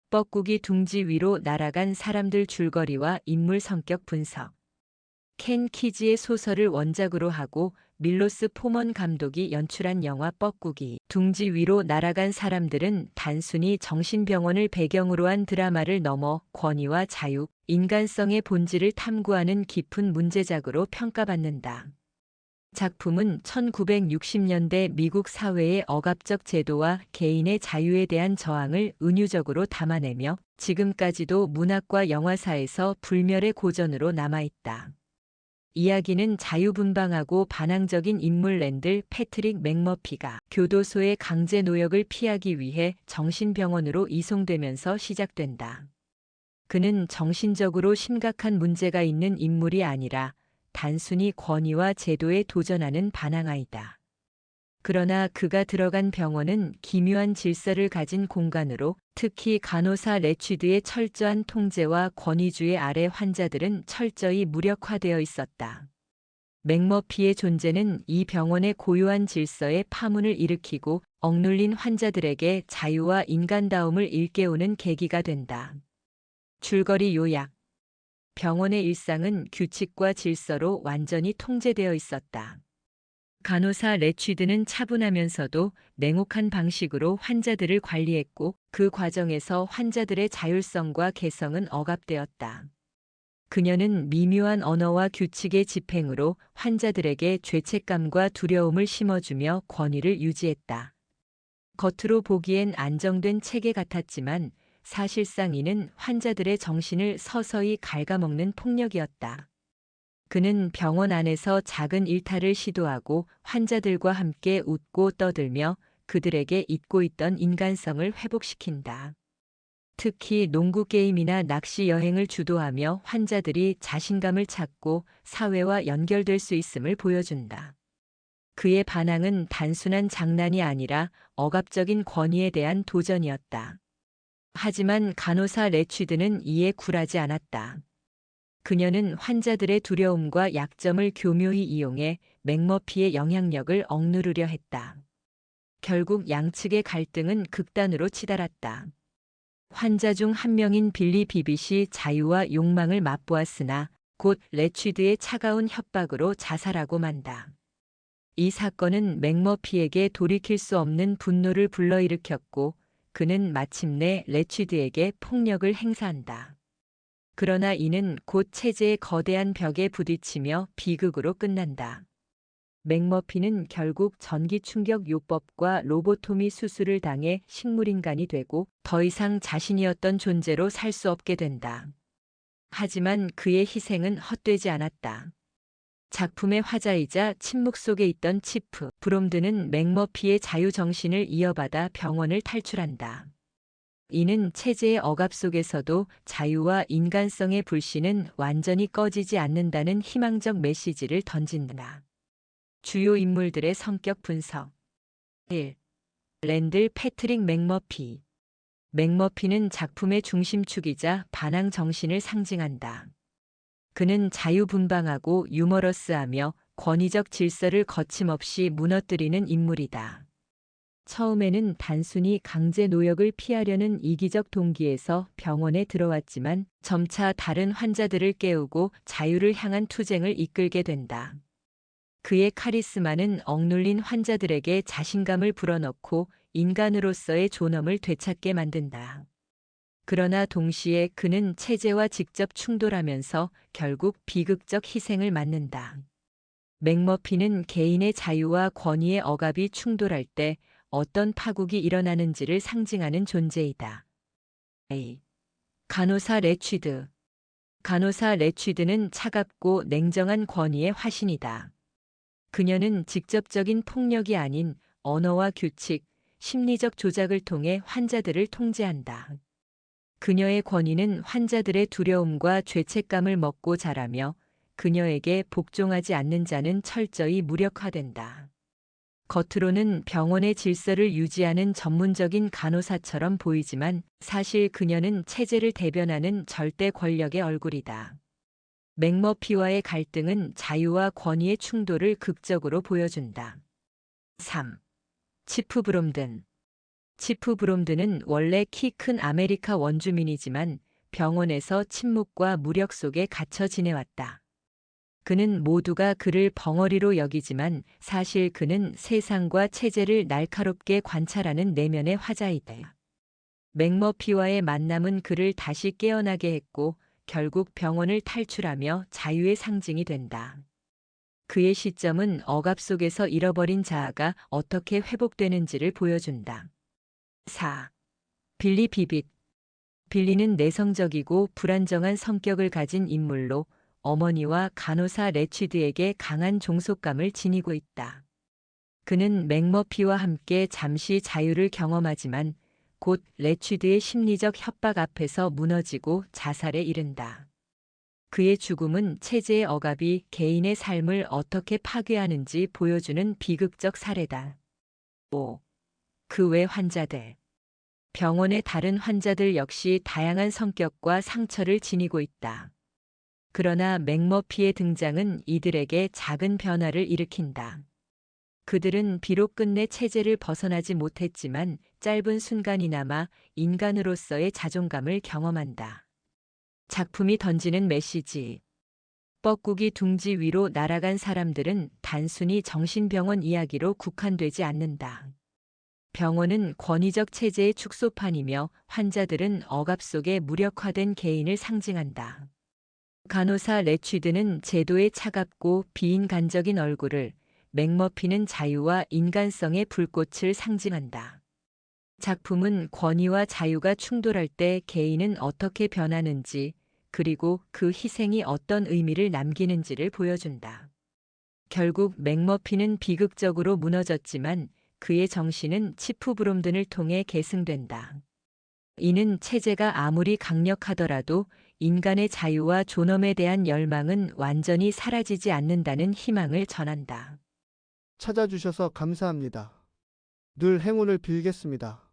뻐꾸기 둥지 위로 날아간 사람들 줄거리와 인물 성격 분석. 켄 키지의 소설을 원작으로 하고 밀로스 포먼 감독이 연출한 영화 뻐꾸기 둥지 위로 날아간 사람들은 단순히 정신병원을 배경으로 한 드라마를 넘어 권위와 자유, 인간성의 본질을 탐구하는 깊은 문제작으로 평가받는다. 작품은 1960년대 미국 사회의 억압적 제도와 개인의 자유에 대한 저항을 은유적으로 담아내며 지금까지도 문학과 영화사에서 불멸의 고전으로 남아있다. 이야기는 자유분방하고 반항적인 인물 랜들 패트릭 맥머피가 교도소의 강제 노역을 피하기 위해 정신병원으로 이송되면서 시작된다. 그는 정신적으로 심각한 문제가 있는 인물이 아니라 단순히 권위와 제도에 도전하는 반항아이다. 그러나 그가 들어간 병원은 기묘한 질서를 가진 공간으로 특히 간호사 레취드의 철저한 통제와 권위주의 아래 환자들은 철저히 무력화되어 있었다. 맥머피의 존재는 이 병원의 고요한 질서에 파문을 일으키고 억눌린 환자들에게 자유와 인간다움을 일깨우는 계기가 된다. 줄거리 요약. 병원의 일상은 규칙과 질서로 완전히 통제되어 있었다. 간호사 레취드는 차분하면서도 냉혹한 방식으로 환자들을 관리했고 그 과정에서 환자들의 자율성과 개성은 억압되었다. 그녀는 미묘한 언어와 규칙의 집행으로 환자들에게 죄책감과 두려움을 심어주며 권위를 유지했다. 겉으로 보기엔 안정된 체계 같았지만 사실상 이는 환자들의 정신을 서서히 갉아먹는 폭력이었다. 그는 병원 안에서 작은 일탈을 시도하고 환자들과 함께 웃고 떠들며 그들에게 잊고 있던 인간성을 회복시킨다. 특히 농구 게임이나 낚시 여행을 주도하며 환자들이 자신감을 찾고 사회와 연결될 수 있음을 보여준다. 그의 반항은 단순한 장난이 아니라 억압적인 권위에 대한 도전이었다. 하지만 간호사 레취드는 이에 굴하지 않았다. 그녀는 환자들의 두려움과 약점을 교묘히 이용해 맥머피의 영향력을 억누르려 했다. 결국 양측의 갈등은 극단으로 치달았다. 환자 중 한 명인 빌리 비빗이 자유와 욕망을 맛보았으나 곧 레취드의 차가운 협박으로 자살하고 만다. 이 사건은 맥머피에게 돌이킬 수 없는 분노를 불러일으켰고 그는 마침내 레취드에게 폭력을 행사한다. 그러나 이는 곧 체제의 거대한 벽에 부딪히며 비극으로 끝난다. 맥머피는 결국 전기 충격 요법과 로보토미 수술을 당해 식물인간이 되고 더 이상 자신이었던 존재로 살 수 없게 된다. 하지만 그의 희생은 헛되지 않았다. 작품의 화자이자 침묵 속에 있던 치프 브롬드는 맥머피의 자유정신을 이어받아 병원을 탈출한다. 이는 체제의 억압 속에서도 자유와 인간성의 불씨는 완전히 꺼지지 않는다는 희망적 메시지를 던진다. 주요 인물들의 성격 분석. 1. 랜들 패트릭 맥머피. 맥머피는 작품의 중심축이자 반항 정신을 상징한다. 그는 자유분방하고 유머러스하며 권위적 질서를 거침없이 무너뜨리는 인물이다. 처음에는 단순히 강제 노역을 피하려는 이기적 동기에서 병원에 들어왔지만 점차 다른 환자들을 깨우고 자유를 향한 투쟁을 이끌게 된다. 그의 카리스마는 억눌린 환자들에게 자신감을 불어넣고 인간으로서의 존엄을 되찾게 만든다. 그러나 동시에 그는 체제와 직접 충돌하면서 결국 비극적 희생을 맞는다. 맥머피는 개인의 자유와 권위의 억압이 충돌할 때 어떤 파국이 일어나는지를 상징하는 존재이다. A. 간호사 레취드. 간호사 레취드는 차갑고 냉정한 권위의 화신이다. 그녀는 직접적인 폭력이 아닌 언어와 규칙, 심리적 조작을 통해 환자들을 통제한다. 그녀의 권위는 환자들의 두려움과 죄책감을 먹고 자라며 그녀에게 복종하지 않는 자는 철저히 무력화된다. 겉으로는 병원의 질서를 유지하는 전문적인 간호사처럼 보이지만 사실 그녀는 체제를 대변하는 절대 권력의 얼굴이다. 맥머피와의 갈등은 자유와 권위의 충돌을 극적으로 보여준다. 3. 치프 브롬든. 치프 브롬드는 원래 키 큰 아메리카 원주민이지만 병원에서 침묵과 무력 속에 갇혀 지내왔다. 그는 모두가 그를 벙어리로 여기지만 사실 그는 세상과 체제를 날카롭게 관찰하는 내면의 화자이다. 맥머피와의 만남은 그를 다시 깨어나게 했고 결국 병원을 탈출하며 자유의 상징이 된다. 그의 시점은 억압 속에서 잃어버린 자아가 어떻게 회복되는지를 보여준다. 4. 빌리 비빗. 빌리는 내성적이고 불안정한 성격을 가진 인물로 어머니와 간호사 레취드에게 강한 종속감을 지니고 있다. 그는 맥머피와 함께 잠시 자유를 경험하지만 곧 레취드의 심리적 협박 앞에서 무너지고 자살에 이른다. 그의 죽음은 체제의 억압이 개인의 삶을 어떻게 파괴하는지 보여주는 비극적 사례다. 5. 그 외 환자들. 병원의 다른 환자들 역시 다양한 성격과 상처를 지니고 있다. 그러나 맥머피의 등장은 이들에게 작은 변화를 일으킨다. 그들은 비록 끝내 체제를 벗어나지 못했지만 짧은 순간이나마 인간으로서의 자존감을 경험한다. 작품이 던지는 메시지. 뻐꾸기 둥지 위로 날아간 사람들은 단순히 정신병원 이야기로 국한되지 않는다. 병원은 권위적 체제의 축소판이며 환자들은 억압 속에 무력화된 개인을 상징한다. 간호사 레취드는 제도의 차갑고 비인간적인 얼굴을, 맥머피는 자유와 인간성의 불꽃을 상징한다. 작품은 권위와 자유가 충돌할 때 개인은 어떻게 변하는지, 그리고 그 희생이 어떤 의미를 남기는지를 보여준다. 결국 맥머피는 비극적으로 무너졌지만 그의 정신은 치프 브롬든을 통해 계승된다. 이는 체제가 아무리 강력하더라도 인간의 자유와 존엄에 대한 열망은 완전히 사라지지 않는다는 희망을 전한다. 찾아주셔서 감사합니다. 늘 행운을 빌겠습니다.